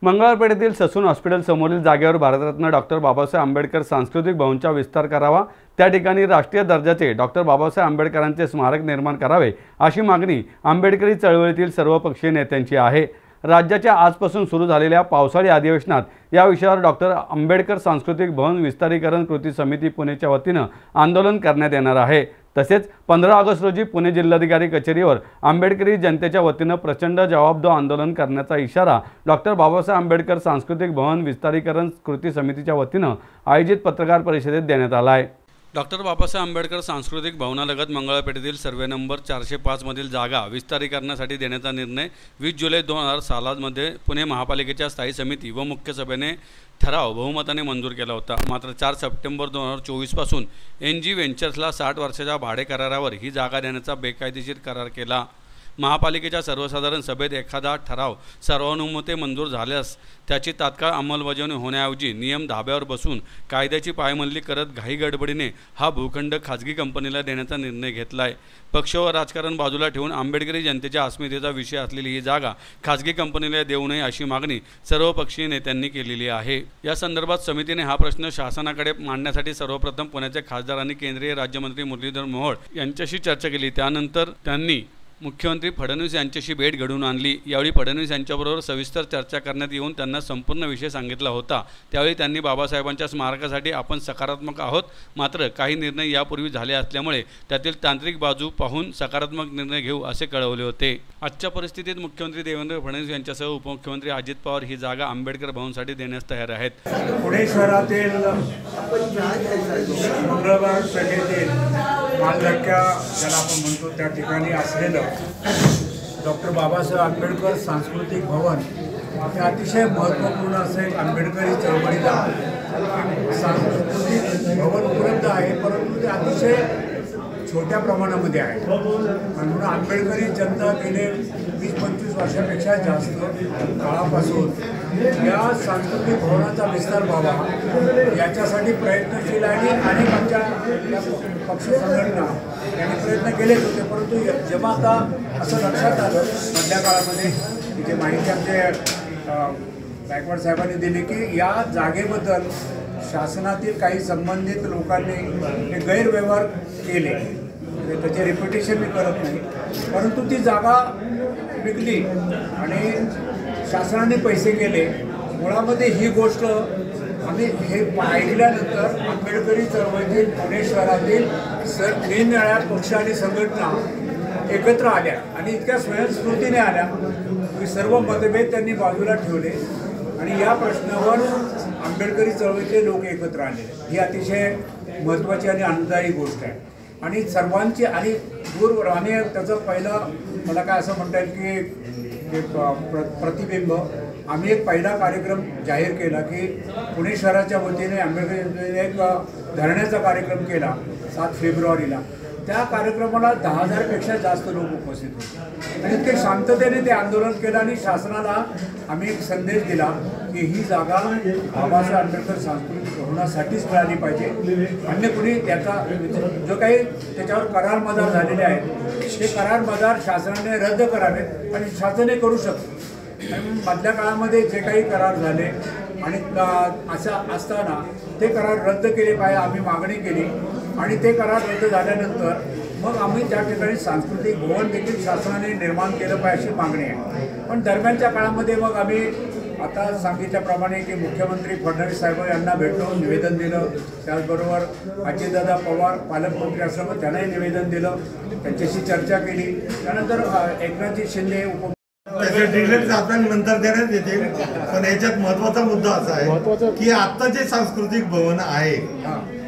मंगळवारपेठेतील Sassoon hospital समोरील जागेवर Bharat Ratna doctor Babasaheb Ambedkar सांस्कृतिक भवनचा विस्तार करावा। त्या ठिकाणी राष्ट्रीय दर्जाचे डॉक्टर बाबासाहेब आंबेडकरांचे स्मारक निर्माण करावे अशी मागणी आंबेडकरी चळवळीतील सर्वपक्षीय नेत्यांची आहे। राज्याच्या आजपासून सुरू झालेल्या पावसाळी अधिवेशनात या विषयावर डॉक्टर आंबेडकर सांस्कृतिक भवन विस्तारीकरण कृती समिती पुणेच्या वतीने आंदोलन करण्यात येणार आहे। तसेच 15 ऑगस्ट रोजी पुणे जिल्हाधिकारी कचेरीवर आंबेडकरी जनतेच्या वतीने प्रचंड जवाबदो आंदोलन करण्याचा इशारा डॉक्टर बाबासाहेब आंबेडकर सांस्कृतिक भवन विस्तारीकरण कृती समितीच्या वतीने आयोजित पत्रकार परिषदेत देण्यात आला आहे। डॉक्टर बाबासाहेब आंबेडकर सांस्कृतिक भवनालगत मंगळवारपेठेतील सर्वे नंबर 405 मधील जागा विस्तारीकरणासाठी देण्याचा निर्णय 20 जुलै 2000 सालामध्ये पुणे महापालिकेच्या स्थायी समिती व मुख्य सभेने ठराव बहुमताने मंजूर केला होता। मात्र 4 सप्टेंबर 2024 पासून NG व्हेंचर्सला 60 वर्षाच्या भाडे करारावर ही जागा देण्याचा बेकायदेशीर करार केला। महापालिकेच्या सर्वसाधारण सभेत एखादा ठराव सर्वानुमते मंजूर झाल्यास त्याची तात्काळ अंमलबजावणी होण्याऐवजी नियम धाब्यावर बसून कायद्याची पायमल्ली करत घाईगडबडीने हा भूखंड खाजगी कंपनीला देण्याचा निर्णय घेतला आहे। पक्ष व राजकारण बाजूला ठेवून आंबेडकरी जनतेच्या अस्मितेचा विषय असलेली ही जागा खाजगी कंपनीला देऊ नये अशी मागणी सर्वपक्षीय नेत्यांनी केलेली आहे। या संदर्भात समितीने हा प्रश्न शासनाकडे मांडण्यासाठी सर्वप्रथम पुण्याचे खासदार आणि केंद्रीय राज्यमंत्री मुरलीधर मोहोळ यांच्याशी चर्चा केली। त्यानंतर त्यांनी मुख्यमंत्री फडणवीस यांच्याशी भेट घडवून आणली। यावेळी फडणवीस यांच्याबरोबर सविस्तर चर्चा करण्यात येऊन त्यांना संपूर्ण विषय सांगितला होता। त्यावेळी त्यांनी बाबासाहेबांच्या स्मारकासाठी आपण सकारात्मक आहोत, मात्र काही निर्णय यापूर्वी झाले असल्यामुळे त्यातील तांत्रिक बाजू पाहून सकारात्मक निर्णय घेऊ असे कळवले होते। आजच्या परिस्थितीत मुख्यमंत्री देवेंद्र फडणवीस यांच्यासह उपमुख्यमंत्री अजित पवार ही जागा आंबेडकर भवनसाठी देण्यास तयार आहेत। पुणे शहरातील मंगळवारपेठेतील मालधक्का ज्याला आपण म्हणतो त्या ठिकाणी असलेलं डॉक्टर बाबासाहेब आंबेडकर सांस्कृतिक भवन हे अतिशय महत्त्वपूर्ण असे आंबेडकरी चळवळीला सांस्कृतिक भवन उपलब्ध आहे, परंतु ते अतिशय छोट्या प्रमाणामध्ये आहे। म्हणून आंबेडकरी जनता गेले 20-25 वर्षापेक्षा जास्त काळापासून या सांस्कृतिक भवनाचा विस्तार व्हावा याच्यासाठी प्रयत्नशील आहे आणि अनेक आमच्या पक्ष संघटना यांनी प्रयत्न केलेच होते। परंतु जेव्हा आता असं लक्षात आलं मधल्या काळामध्ये जी माहिती आमचे गायकवाड साहेबांनी दिली की या जागेबद्दल शासनातील काही संबंधित लोकांनी गैरव्यवहार केले, त्याचे रिपिटेशन मी करत नाही, परंतु ती जागा विकली आणि शासनाने पैसे केले। मुळामध्ये ही गोष्ट आम्ही हे ऐकल्यानंतर आंबेडकरी चळवळीतील पुणे शहरातील निरनिराळ्या पक्ष आणि संघटना एकत्र आल्या आणि इतक्या स्वयंस्फूर्तीने आल्या की सर्व मतभेद त्यांनी बाजूला ठेवले आणि या प्रश्नावर आंबेडकरी चळवळीतले लोक एकत्र आले। ही अतिशय महत्त्वाची आणि आनंददायी गोष्ट आहे आणि सर्वांची आणि दूर आणि त्याचं पहिलं मला काय असं म्हणता येईल की प्रतिबिंब आम्ही एक पहिला कार्यक्रम जाहीर केला की पुणे शहराच्या वतीने आंबेडकरी एक धरण्याचा कार्यक्रम केला 7 फेब्रुवारीला। त्या कार्यक्रमाला 10,000 पेक्षा जास्त लोक उपस्थित होते आणि ते शांततेने ते आंदोलन केलं आणि शासनाला आम्ही एक संदेश दिला की ही जागा बाबासाहेब आंबेडकर सांस्कृतिक भवनासाठीच मिळाली पाहिजे। अन्य कुणी त्याचा जो काही त्याच्यावर करार मदार झालेले आहेत ते करार मदार शासनाने रद्द करावेत आणि शासनाने करू शकतो। मधल्या काळामध्ये जे काही करार झाले आणि असं असताना ते करार रद्द केले पाहिजे आम्ही मागणी केली आणि ते करार रद्द झाल्यानंतर मग आम्ही त्या ठिकाणी सांस्कृतिक भवन देखील शासनाने निर्माण केलं पाहिजे अशी मागणी आहे। पण दरम्यानच्या काळामध्ये मग आम्ही आता सांगितल्याप्रमाणे की मुख्यमंत्री फडणवीस साहेब यांना भेटून निवेदन दिलं, त्याचबरोबर अजितदादा पवार पालकमंत्री असल्यामुळे त्यांनाही निवेदन दिलं, त्यांच्याशी चर्चा केली। त्यानंतर एकनाथजी शिंदे त्याचे डिटेल्स आपल्याला नंतर देण्यात येतील, पण याच्यात महत्त्वाचा मुद्दा असा आहे की आता जे सांस्कृतिक भवन आहे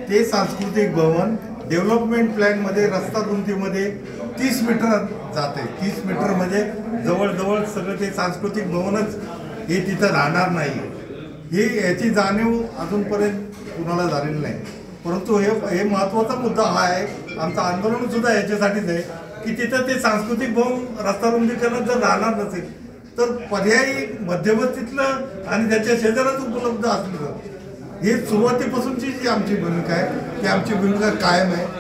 ते सांस्कृतिक भवन डेव्हलपमेंट प्लॅनमध्ये रस्ता रुंदीमध्ये 30 मीटर जाते। 30 मीटर म्हणजे जवळजवळ सगळं ते सांस्कृतिक भवनच हे तिथं राहणार नाही, ही याची जाणीव अजूनपर्यंत कुणाला झालेली नाही। परंतु हे महत्त्वाचा मुद्दा हा आहे, आमचं आंदोलन सुद्धा याच्यासाठीच आहे की तिथं ते सांस्कृतिक भवन रस्ता रुंदीकरण जर राहणार नसेल तर पर्यायी मध्यवर्तीतलं आणि त्याच्या शेजारच उपलब्ध असलं, हे सुरुवातीपासूनची जी आमची भूमिका आहे ती आमची भूमिका कायम आहे।